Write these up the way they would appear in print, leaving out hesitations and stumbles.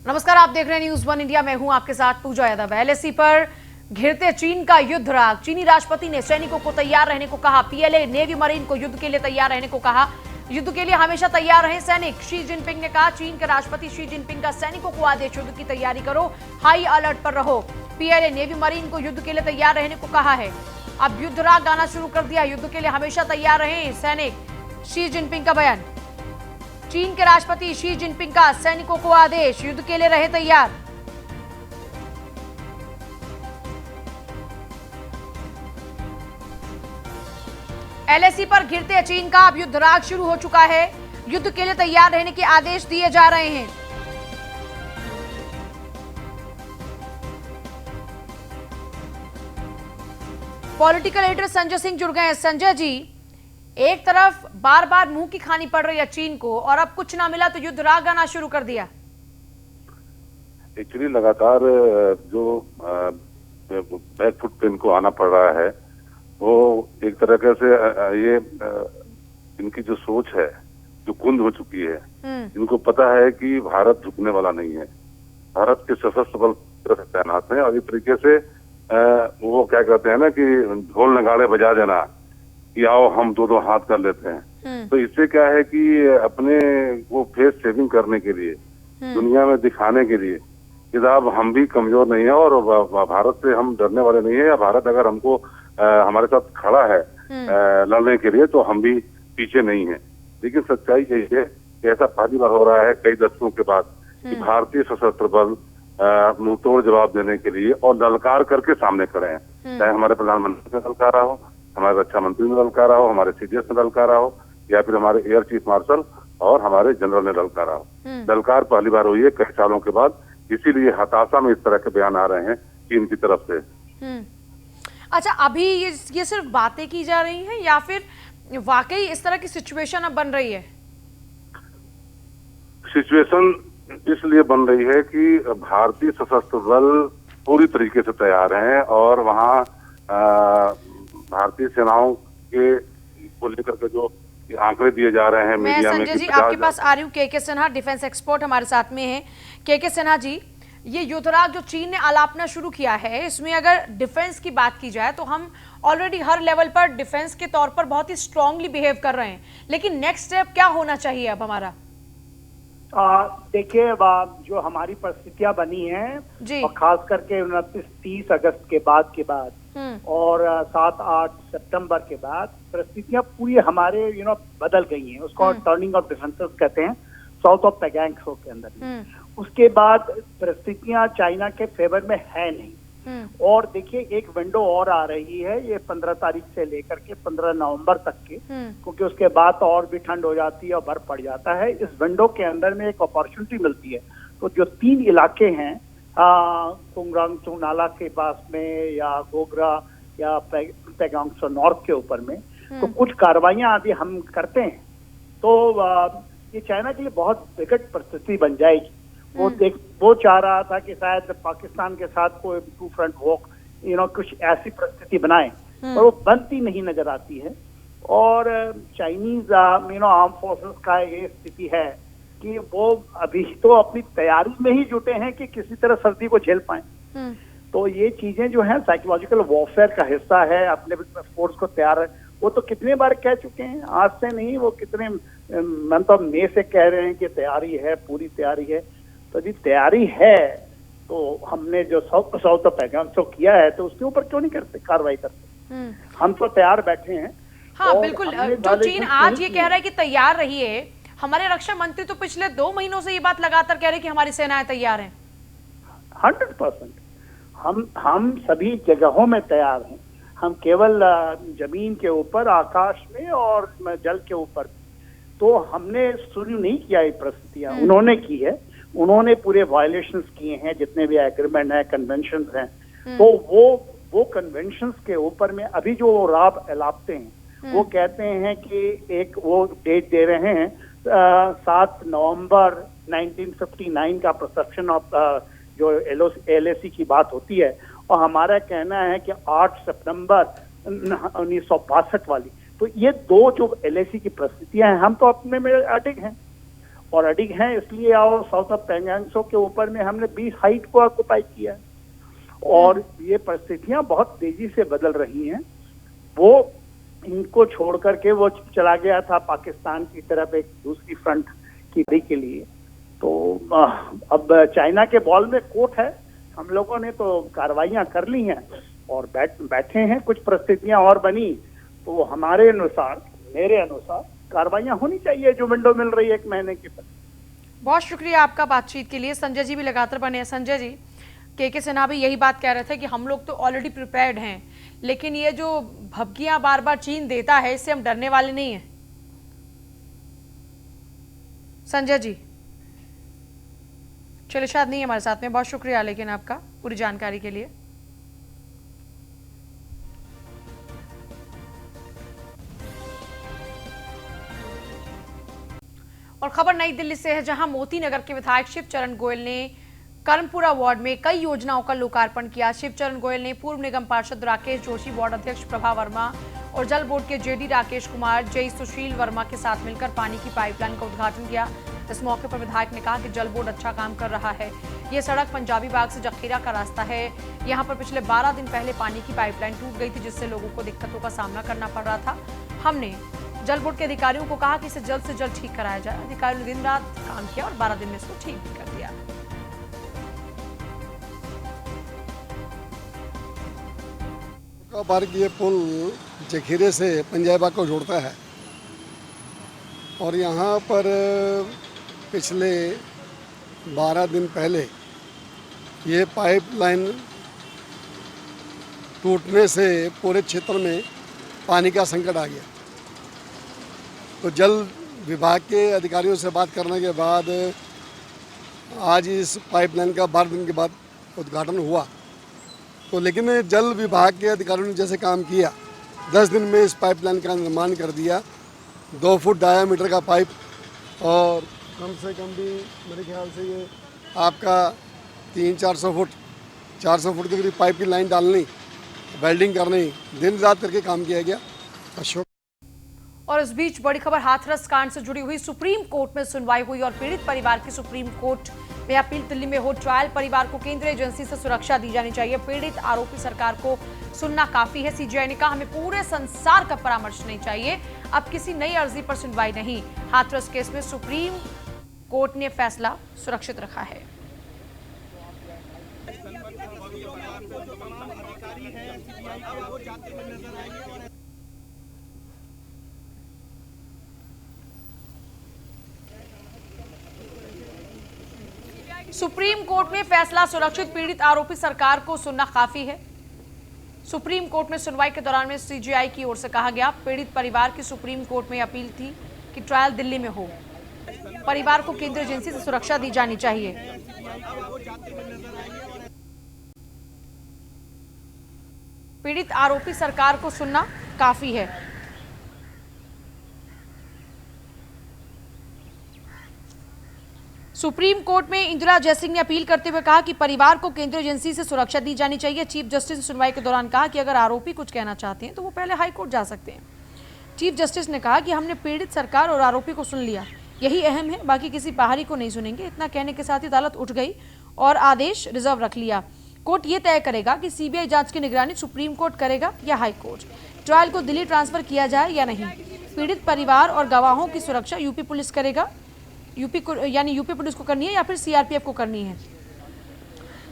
नमस्कार, आप देख रहे हैं न्यूज़ वन इंडिया। मैं हूं आपके साथ पूजा यादव। एलएसी पर घिरते चीन का युद्ध राग। चीनी राष्ट्रपति ने सैनिकों को तैयार रहने को कहा। पीएलए नेवी मरीन को युद्ध के लिए तैयार रहने को कहा। युद्ध के लिए हमेशा तैयार रहे सैनिक। शी जिनपिंग ने कहा। चीन के राष्ट्रपति शी जिनपिंग का सैनिकों को आदेश, युद्ध की तैयारी करो, हाई अलर्ट पर रहो। पीएलए नेवी मरीन को युद्ध के लिए तैयार रहने को कहा है। अब युद्ध राग गाना शुरू कर दिया। युद्ध के लिए हमेशा तैयार रहे सैनिक, शी जिनपिंग का बयान। चीन के राष्ट्रपति शी जिनपिंग का सैनिकों को आदेश, युद्ध के लिए रहे तैयार। एलएसी पर घिरते चीन का अब युद्ध राग शुरू हो चुका है। युद्ध के लिए तैयार रहने के आदेश दिए जा रहे हैं। पॉलिटिकल एडिटर संजय सिंह जुड़ गए हैं। संजय जी, एक तरफ बार बार मुंह की खानी पड़ रही है चीन को, और अब कुछ ना मिला तो युद्ध राग गाना शुरू कर दिया। एक्चुअली लगातार जो बैकफुट पे इनको आना पड़ रहा है, वो एक तरह से ये इनकी जो सोच है जो कुंद हो चुकी है। इनको पता है कि भारत झुकने वाला नहीं है। भारत के सशस्त्र बल तैनात हैं और इस तरीके से वो क्या कहते हैं ना कि ढोल नगाड़े बजा देना कि आओ हम दो हाथ कर लेते हैं। तो इससे क्या है कि अपने वो फेस सेविंग करने के लिए, दुनिया में दिखाने के लिए कि साहब हम भी कमजोर नहीं है और भारत से हम डरने वाले नहीं है, या भारत अगर हमको हमारे साथ खड़ा है लड़ने के लिए तो हम भी पीछे नहीं है। लेकिन सच्चाई यही है कि ऐसा पहली बार हो रहा है कई दशकों के बाद कि भारतीय सशस्त्र बल मुंहतोड़ जवाब देने के लिए और ललकार करके सामने खड़े हैं। चाहे हमारे प्रधानमंत्री ने ललकारा हो, हमारे रक्षा मंत्री ने ललकारा हो, हमारे सीडीएस ने ललकारा हो, या फिर हमारे एयर चीफ मार्शल और हमारे जनरल ने ललकारा हो। ललकार पहली बार हुई है कई सालों के बाद, इसीलिए हताशा में इस तरह के बयान आ रहे हैं चीन की तरफ से। अच्छा, अभी ये सिर्फ बातें की जा रही हैं या फिर वाकई इस तरह की सिचुएशन अब बन रही है? सिचुएशन इसलिए बन रही है कि भारतीय सशस्त्र बल पूरी तरीके से तैयार हैं और वहाँ भारतीय सेनाओं के को लेकर के जो आंकड़े दिए जा रहे हैं मीडिया में। संजय जी, आपके पास आ रही हूँ। के सिन्हा डिफेंस एक्सपर्ट हमारे साथ में हैं। के सिन्हा जी, ये युद्ध राग जो चीन ने आलापना शुरू किया है, इसमें अगर डिफेंस की बात की जाए तो हम ऑलरेडी हर लेवल पर डिफेंस के तौर पर बहुत ही स्ट्रांगली बिहेव कर रहे हैं, लेकिन नेक्स्ट स्टेप क्या होना चाहिए अब हमारा? देखिए, जो हमारी परिस्थितियां बनी हैं और खास करके 29-30 अगस्त के बाद और 7-8 सितंबर के बाद परिस्थितियां पूरी हमारे बदल गई हैं। उसको टर्निंग ऑफ डिफेंसेस कहते हैं, साउथ ऑफ पैगांग त्सो के अंदर। उसके बाद परिस्थितियां चाइना के फेवर में है नहीं। और देखिए, एक विंडो और आ रही है, ये 15 तारीख से लेकर के 15 नवंबर तक के, क्योंकि उसके बाद तो और भी ठंड हो जाती है और बर्फ पड़ जाता है। इस विंडो के अंदर में एक अपॉर्चुनिटी मिलती है। तो जो 3 इलाके हैं, कुंगरांगचू नाला के पास में या गोगरा या पैगांग त्सो नॉर्थ के ऊपर में, तो कुछ कार्रवाइयां अभी हम करते हैं तो ये चाइना के लिए बहुत विकट परिस्थिति बन जाएगी। वो चाह रहा था कि शायद पाकिस्तान के साथ कोई 2 फ्रंट वॉक कुछ ऐसी परिस्थिति बनाए, पर वो बनती नहीं नजर आती है। और चाइनीज आर्म फोर्सेस का ये स्थिति है कि वो अभी तो अपनी तैयारी में ही जुटे हैं कि किसी तरह सर्दी को झेल पाए। तो ये चीजें जो है साइकोलॉजिकल वॉरफेयर का हिस्सा है। अपने फोर्स को तैयार, वो तो कितने बार कह चुके हैं, आज से नहीं, वो कितने मतलब मई से कह रहे हैं कि तैयारी है, पूरी तैयारी है। तो यदि तैयारी है तो हमने जो साउथ ऑफ पैगांग त्सो किया है तो उसके ऊपर क्यों नहीं करते कार्रवाई करते? हम तो तैयार बैठे हैं। हाँ बिल्कुल। जो चीन आज ये कह रहा है कि तैयार रहिए, हमारे रक्षा मंत्री तो पिछले 2 महीनों से ये बात लगातार कह रहे हैं कि हमारी सेनाएं तैयार हैं। 100% हम सभी जगहों में तैयार हैं। हम केवल जमीन के ऊपर, आकाश में और जल के ऊपर। तो हमने शुरू नहीं किया ये परिस्थितियां, उन्होंने की है। उन्होंने पूरे वायलेशंस किए हैं, जितने भी एग्रीमेंट है, कन्वेंशन हैं। तो वो कन्वेंशंस के ऊपर में अभी जो राब एलापते हैं, वो कहते हैं कि एक वो डेट दे रहे हैं 7 नवंबर 1959 का परसेप्शन ऑफ जो एलएसी की बात होती है, और हमारा कहना है कि 8 सितंबर 1962 वाली। तो ये 2 जो एलएसी की परिस्थितियां हैं, हम तो अपने में अटक हैं। और अडिग हैं, इसलिए और साउथ ऑफ पेंगांगसो के ऊपर में हमने 20 हाइट को ऑक्युपाई किया है। और ये परिस्थितियां बहुत तेजी से बदल रही हैं। वो इनको छोड़ करके वो चला गया था पाकिस्तान की तरफ एक दूसरी फ्रंट की लड़ाई के लिए। तो अब चाइना के बॉल में कोर्ट है। हम लोगों ने तो कार्रवाइयां कर ली हैं और बैठे हैं। कुछ परिस्थितियां और बनी तो हमारे अनुसार, मेरे अनुसार कार्रवाइयां होनी चाहिए जो विंडो मिल रही है 1 महीने की। बहुत शुक्रिया आपका बातचीत के लिए। संजय जी भी लगातार बने हैं। संजय जी, के सिन्हा भी यही बात कह रहे थे कि हम लोग तो ऑलरेडी प्रिपेयर्ड हैं, लेकिन ये जो भभकियां बार बार चीन देता है इससे हम डरने वाले नहीं हैं। संजय जी चलिए, शायद नहीं है हमारे साथ में। बहुत शुक्रिया लेकिन आपका पूरी जानकारी के लिए। और खबर नई दिल्ली से है, जहां मोती नगर के विधायक शिवचरण गोयल ने कर्मपुरा वार्ड में कई योजनाओं का लोकार्पण किया। शिवचरण गोयल ने पूर्व निगम पार्षद राकेश जोशी, वार्ड अध्यक्ष प्रभा वर्मा और जल बोर्ड के जेडी राकेश कुमार, जय सुशील वर्मा के साथ मिलकर पानी की पाइपलाइन का उद्घाटन किया। इस मौके पर विधायक ने कहा कि जल बोर्ड अच्छा काम कर रहा है। ये सड़क पंजाबी बाग से जखीरा का रास्ता है। यहाँ पर पिछले 12 दिन पहले पानी की पाइपलाइन टूट गई थी, जिससे लोगों को दिक्कतों का सामना करना पड़ रहा था। हमने जल बोर्ड के अधिकारियों को कहा कि इसे जल्द से जल्द ठीक कराया जाए। अधिकारियों ने दिन रात काम किया और 12 दिन में इसको ठीक भी कर दिया। पार्क ये पुल जखीरे से पंजाबी बाग को जोड़ता है और यहाँ पर पिछले 12 दिन पहले ये पाइपलाइन टूटने से पूरे क्षेत्र में पानी का संकट आ गया। तो जल विभाग के अधिकारियों से बात करने के बाद आज इस पाइपलाइन का 12 दिन के बाद उद्घाटन हुआ। तो लेकिन जल विभाग के अधिकारियों ने जैसे काम किया, 10 दिन में इस पाइपलाइन का निर्माण कर दिया। 2 फुट डायामीटर का पाइप और कम से कम भी मेरे ख्याल से ये आपका 300-400 फुट 400 फुट की पाइप की लाइन डालनी, वेल्डिंग करनी, दिन रात करके काम किया गया। अशोक। और इस बीच बड़ी खबर हाथरस कांड से जुड़ी हुई। सुप्रीम कोर्ट में सुनवाई हुई और पीड़ित परिवार की सुप्रीम कोर्ट में अपील। दिल्ली में हो ट्रायल, परिवार को केंद्रीय एजेंसी से सुरक्षा दी जानी चाहिए। पीड़ित आरोपी सरकार को सुनना काफी है। सीजीआई ने कहा, हमें पूरे संसार का परामर्श नहीं चाहिए, अब किसी नई अर्जी पर सुनवाई नहीं। हाथरस केस में सुप्रीम कोर्ट ने फैसला सुरक्षित रखा है। सुप्रीम कोर्ट में फैसला सुरक्षित, पीड़ित आरोपी सरकार को सुनना काफी है। सुप्रीम कोर्ट में सुनवाई के दौरान में सीजीआई की ओर से कहा गया, पीड़ित परिवार की सुप्रीम कोर्ट में अपील थी कि ट्रायल दिल्ली में हो, परिवार को केंद्रीय एजेंसी से सुरक्षा दी जानी चाहिए। पीड़ित आरोपी सरकार को सुनना काफी है। सुप्रीम कोर्ट में इंदिरा जयसिंह ने अपील करते हुए कहा कि परिवार को केंद्रीय एजेंसी से सुरक्षा दी जानी चाहिए। चीफ जस्टिस ने सुनवाई के दौरान कहा कि अगर आरोपी कुछ कहना चाहते हैं तो वो पहले हाई कोर्ट जा सकते हैं। चीफ जस्टिस ने कहा कि हमने पीड़ित सरकार और आरोपी को सुन लिया, यही अहम है, बाकी किसी बाहरी को नहीं सुनेंगे। इतना कहने के साथ ही अदालत उठ गई और आदेश रिजर्व रख लिया। कोर्ट ये तय करेगा कि सीबीआई जांच की निगरानी सुप्रीम कोर्ट करेगा या हाई कोर्ट। ट्रायल को दिल्ली ट्रांसफर किया जाए या नहीं। पीड़ित परिवार और गवाहों की सुरक्षा यूपी पुलिस करेगा, यूपी पुलिस को करनी है या फिर सीआरपीएफ को करनी है।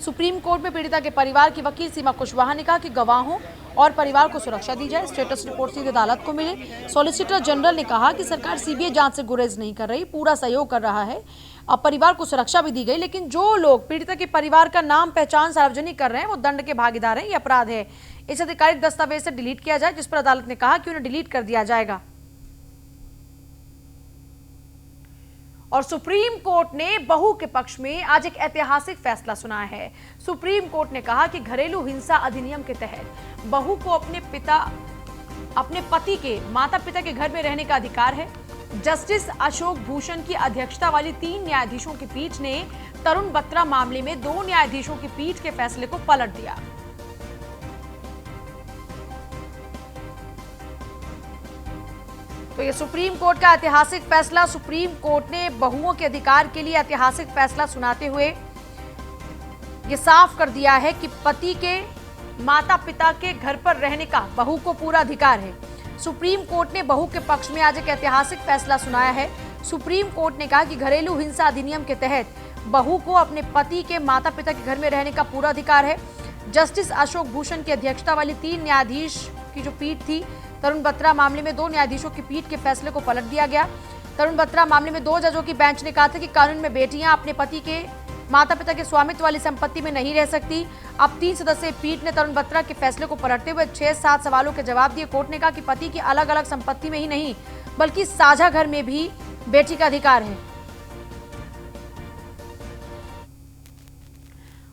सुप्रीम कोर्ट में पीड़िता के परिवार की वकील सीमा कुशवाहा ने कहा कि गवाहों और परिवार को सुरक्षा दी जाए, स्टेटस रिपोर्ट सीधे अदालत को मिले। सॉलिसिटर जनरल ने कहा कि सरकार सीबीआई जांच से गुरेज नहीं कर रही, पूरा सहयोग कर रहा है। अब परिवार को सुरक्षा भी दी गई, लेकिन जो लोग पीड़िता के परिवार का नाम पहचान सार्वजनिक कर रहे हैं वो दंड के भागीदार हैं, ये अपराध है। इस आधिकारिक दस्तावेज से डिलीट किया जाए, जिस पर अदालत ने कहा कि उन्हें डिलीट कर दिया जाएगा। और सुप्रीम कोर्ट ने बहू के पक्ष में आज एक ऐतिहासिक फैसला सुनाया है। सुप्रीम कोर्ट ने कहा कि घरेलू हिंसा अधिनियम के तहत बहू को अपने पति के माता पिता के घर में रहने का अधिकार है। जस्टिस अशोक भूषण की अध्यक्षता वाली 3 न्यायाधीशों की पीठ ने तरुण बत्रा मामले में 2 न्यायाधीशों की पीठ के फैसले को पलट दिया। तो तो ये सुप्रीम कोर्ट का ऐतिहासिक फैसला। सुप्रीम कोर्ट ने बहुओं के अधिकार के लिए ऐतिहासिक फैसला सुनाते हुए ये साफ कर दिया है कि पति के माता पिता के घर पर रहने का बहू को पूरा अधिकार है। सुप्रीम कोर्ट ने बहू के पक्ष में आज एक ऐतिहासिक फैसला सुनाया है। सुप्रीम कोर्ट ने कहा कि घरेलू हिंसा अधिनियम के तहत बहू को अपने पति के माता पिता के घर में रहने का पूरा अधिकार है। जस्टिस अशोक भूषण की अध्यक्षता वाली 3 न्यायाधीश की जो पीठ थी, तरुण बत्रा मामले में 2 न्यायाधीशों की पीठ के फैसले को पलट दिया गया। तरुण बत्रा मामले में 2 जजों की बेंच ने कहा था कि कानून में बेटियां अपने पति के माता पिता के स्वामित्व वाली संपत्ति में नहीं रह सकती। अब 3 सदस्यीय पीठ ने तरुण बत्रा के फैसले को पलटते हुए 6-7 सवालों के जवाब दिए। कोर्ट ने कहा कि पति की अलग अलग संपत्ति में ही नहीं बल्कि साझा घर में भी बेटी का अधिकार है।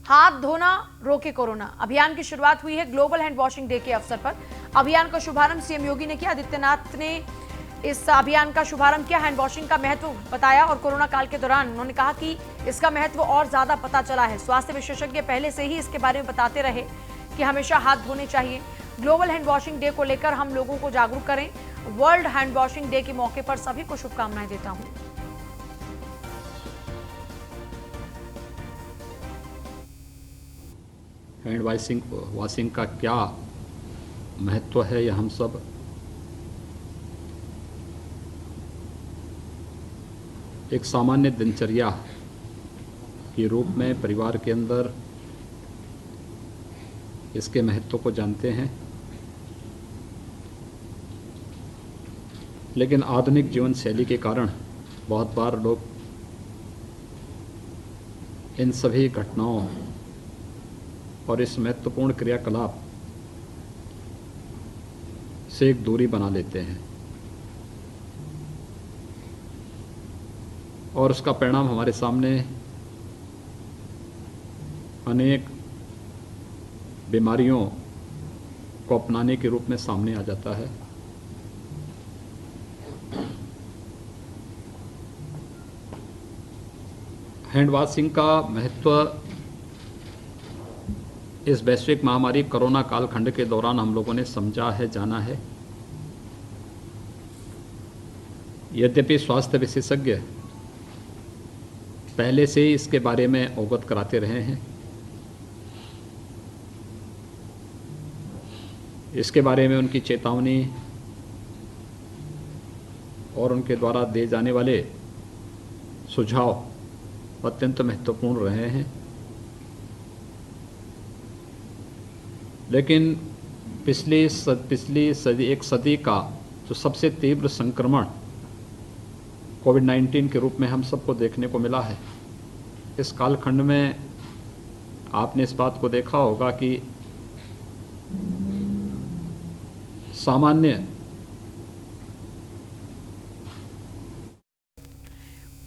हाथ धोना रोके कोरोना अभियान की शुरुआत हुई है ग्लोबल हैंड वॉशिंग डे के अवसर पर। अभियान का शुभारंभ सीएम योगी ने किया। आदित्यनाथ ने इस अभियान का शुभारंभ किया, हैंड वॉशिंग का महत्व बताया और कोरोना काल के दौरान उन्होंने कहा कि इसका महत्व और ज्यादा पता चला है। स्वास्थ्य विशेषज्ञ पहले से ही इसके बारे में बताते रहे कि हमेशा हाथ धोने चाहिए। ग्लोबल हैंड वॉशिंग डे को लेकर हम लोगों को जागरूक करें। वर्ल्ड हैंड वॉशिंग डे के मौके पर सभी को शुभकामनाएं देता हूं। हैंड वॉशिंग का क्या महत्व है, यह हम सब एक सामान्य दिनचर्या के रूप में परिवार के अंदर इसके महत्व को जानते हैं। लेकिन आधुनिक जीवन शैली के कारण बहुत बार लोग इन सभी घटनाओं और इस महत्वपूर्ण क्रियाकलाप से एक दूरी बना लेते हैं और उसका परिणाम हमारे सामने अनेक बीमारियों को अपनाने के रूप में सामने आ जाता है। हैंड वॉशिंग का महत्व इस वैश्विक महामारी कोरोना कालखंड के दौरान हम लोगों ने समझा है, जाना है। यद्यपि स्वास्थ्य विशेषज्ञ पहले से ही इसके बारे में अवगत कराते रहे हैं, इसके बारे में उनकी चेतावनी और उनके द्वारा दिए जाने वाले सुझाव अत्यंत महत्वपूर्ण रहे हैं। लेकिन पिछली एक सदी का जो सबसे तीव्र संक्रमण कोविड-19 के रूप में हम सबको देखने को मिला है, इस कालखंड में आपने इस बात को देखा होगा कि सामान्य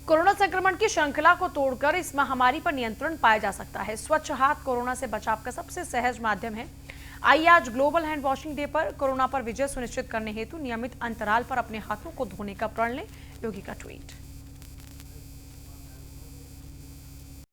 कोरोना संक्रमण की श्रृंखला को तोड़कर इस महामारी पर नियंत्रण पाया जा सकता है। स्वच्छ हाथ कोरोना से बचाव का सबसे सहज माध्यम है। आइए आज ग्लोबल हैंड वॉशिंग डे पर कोरोना पर विजय सुनिश्चित करने हेतु नियमित अंतराल पर अपने हाथों को धोने का प्रण लें। योगी का ट्वीट।